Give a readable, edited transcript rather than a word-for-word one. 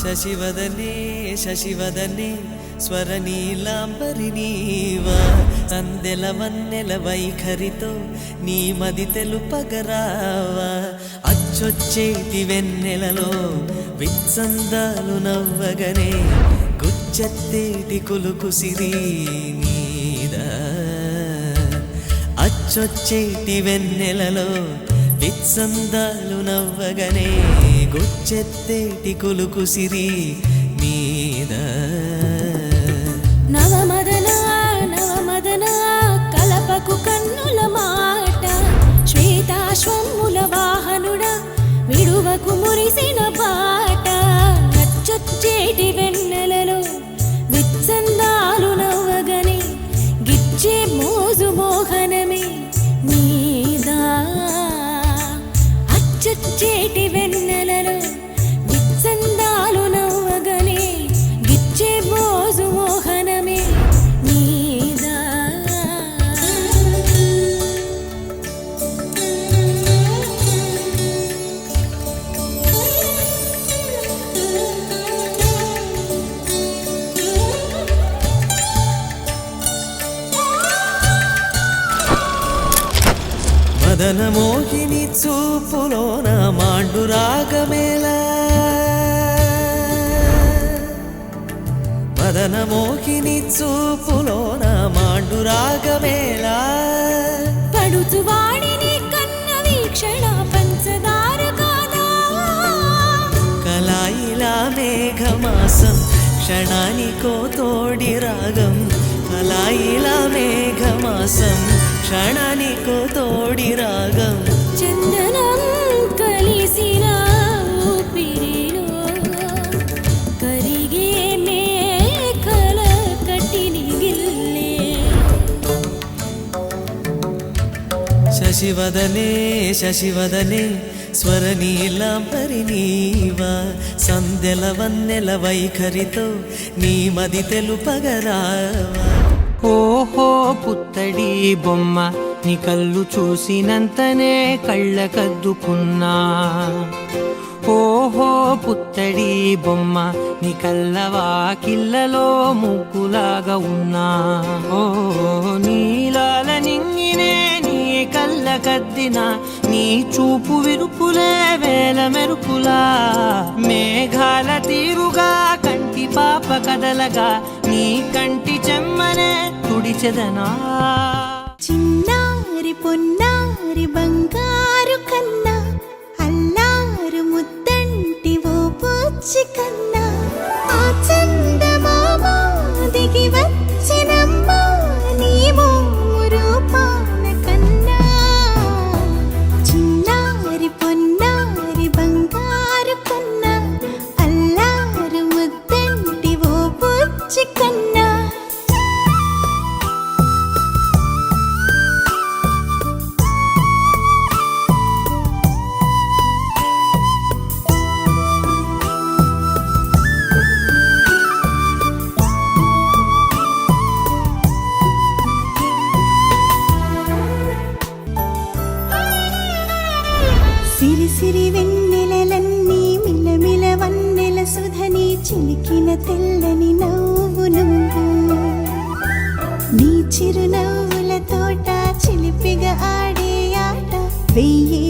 శశివదనే శశివదనే స్వరనీలాంబరి నీవా సందెల వన్నెల వైఖరితో నీ మది తెలుపగరావా అచ్చొచ్చేటి వెన్నెలలో విత్సందాలు నవ్వగనే గుచ్చెత్తేటి కులుకు సిరి నీదా అచ్చొచ్చేటి వెన్నెలలో విత్సందాలు నవ్వగనే గుచ్చెత్తేటి కులుకు సిరి మీద నవమదన నవమదన కలపకు కన్నుల మాట శ్వేతాశ్వముల వాహనుడ విడువకు మురిసిన పాట అచ్చొచ్చేటి వెన్నెలలో విత్సందాలు నవ్వగనే గిచ్చే మోజు మోహనమే నీదా అచ్చొచ్చేటి వెన్నెలలో విత్సందాలు నవ్వగనే గిచ్చే మోజు మోహనమే నీదా మదన మోహిని చూపులోన మాండు రాగమేలా మదన మోహిని చూపులోన మాండు రాగమేలా పడుచు వాడిని కన్న వీక్షణ పంచదార కాదా కలాయిలా మేఘమాసం క్షణానికో తోడి రాగం కలాయిలా మేఘమాసం క్షణానికో తోడి రాగం చందనం కలిసిన ఊపిరిలో కరిగే మేకల కట్టిని గిల్లే శశివదనే శశివదనే స్వరనీలాంబరి నీవా సందెల వన్నెల వైఖరితో నీ మది తెలుపగరావా ఓహో పుత్తడి బొమ్మ నీ కళ్ళు చూసినంతనే కళ్ళకద్దుకున్నా ఓహో పుత్తడి బొమ్మ నీ కళ్ళవాకిళ్ళలో ముగ్గులాగా ఉన్నా ఓ నీలాల నింగినే నీ కళ్ళకద్దిన నీ చూపు విరుపులే వేల మెరుపులా మేఘాల తీరుగా కంటి పాప కదలగా నీ కంటి చెమ్మనే తుడిచెదనా చిన్నారి పొన్నారి బంగారు కన్నా అల్లారు ముద్దంటి ఓ పూచి కన్నా ఆ చందమామ దిగి వచ్చినమ్మా నీ రూపాన కన్నా చిన్నారి పొన్నారి బంగారు కన్నా అల్లారు ముద్దంటి ఓ పూచి కన్నా సిరి సిరి వెన్నెలలన్నీ మిలమిల వన్నెల సుధని చిలికిన తెల్లని నవ్వు నువ్వు నీ చిరునవ్వుల తోట చిలిపిగా ఆడే ఆట వెయ్యే